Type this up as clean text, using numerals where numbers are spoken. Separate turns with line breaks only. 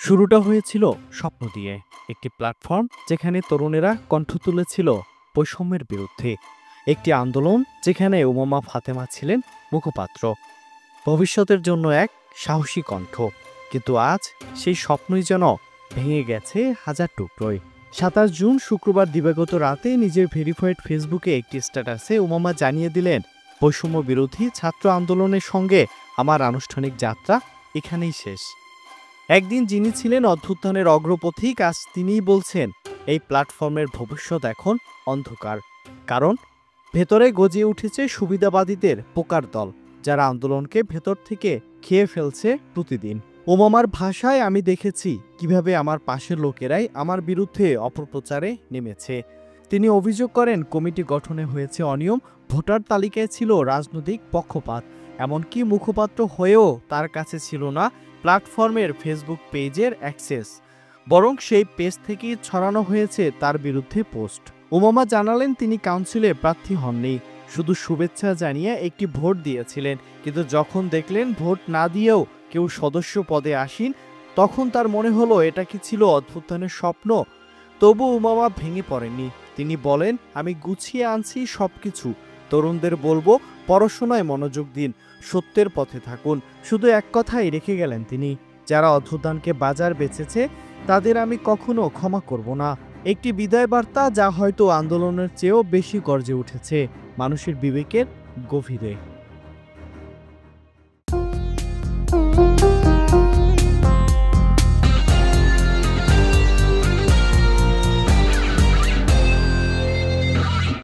শুরুটা হয়েছিল স্বপ্ন দিয়ে, একটি প্ল্যাটফর্ম যেখানে তরুণেরা কণ্ঠ তুলেছিল বৈষম্যের বিরুদ্ধে, একটি আন্দোলন যেখানে উমামা ফাতেমা ছিলেন মুখপাত্র, ভবিষ্যতের জন্য এক সাহসী কণ্ঠ। কিন্তু আজ সেই স্বপ্নই যেন ভেঙে গেছে হাজার টুকরোয়। ২৭ জুন শুক্রবার দিবাগত রাতে নিজের ভেরিফাইড ফেসবুকে একটি স্ট্যাটাসে উমামা জানিয়ে দিলেন, বৈষম্য বিরোধী ছাত্র আন্দোলনের সঙ্গে আমার আনুষ্ঠানিক যাত্রা এখানেই শেষ। একদিন যিনি ছিলেন অভ্যুত্থানের অগ্রপথিক, আজ তিনিই বলছেন এই প্ল্যাটফর্মের ভবিষ্যৎ এখন অন্ধকার। কারণ ভেতরে গজিয়ে উঠেছে সুবিধাবাদীদের পোকার দল, যারা আন্দোলনকে ভেতর থেকে খেয়ে ফেলছে প্রতিদিন। উমামার ভাষায়, আমি দেখেছি কিভাবে আমার পাশের লোকেরাই আমার বিরুদ্ধে অপপ্রচারে নেমেছে। তিনি অভিযোগ করেন কমিটি গঠনে হয়েছে অনিয়ম, ভোটার তালিকায় ছিল রাজনৈতিক পক্ষপাত, এমনকি মুখপাত্র হয়েও তার কাছে ছিল না প্ল্যাটফর্মের ফেসবুক পেজের অ্যাক্সেস, বরং সেই পেজ থেকেই ছড়ানো হয়েছে তার বিরুদ্ধে পোস্ট। উমামা জানালেন তিনি কাউন্সিলে প্রার্থী হননি, শুধু শুভেচ্ছা জানিয়ে একটি ভোট দিয়েছিলেন। কিন্তু যখন দেখলেন ভোট না দিয়েও কেউ সদস্য পদে আসেন, তখন তার মনে হলো এটা কি ছিল অভ্যুত্থানের স্বপ্ন। তবু উমামা ভেঙে পড়েননি। তিনি বলেন, আমি গুছিয়ে আনছি সবকিছু। তরুণদের বলবো, পড়াশোনায় মনোযোগ দিন, সত্যের পথে থাকুন। শুধু এক কথাই রেখে গেলেন তিনি, যারা অভ্যুত্থানকে বাজার বেচেছে তাদের আমি কখনো ক্ষমা করব না। একটি বিদায় বার্তা যা হয়তো আন্দোলনের চেয়েও বেশি গর্জে উঠেছে মানুষের বিবেকের গভীরে।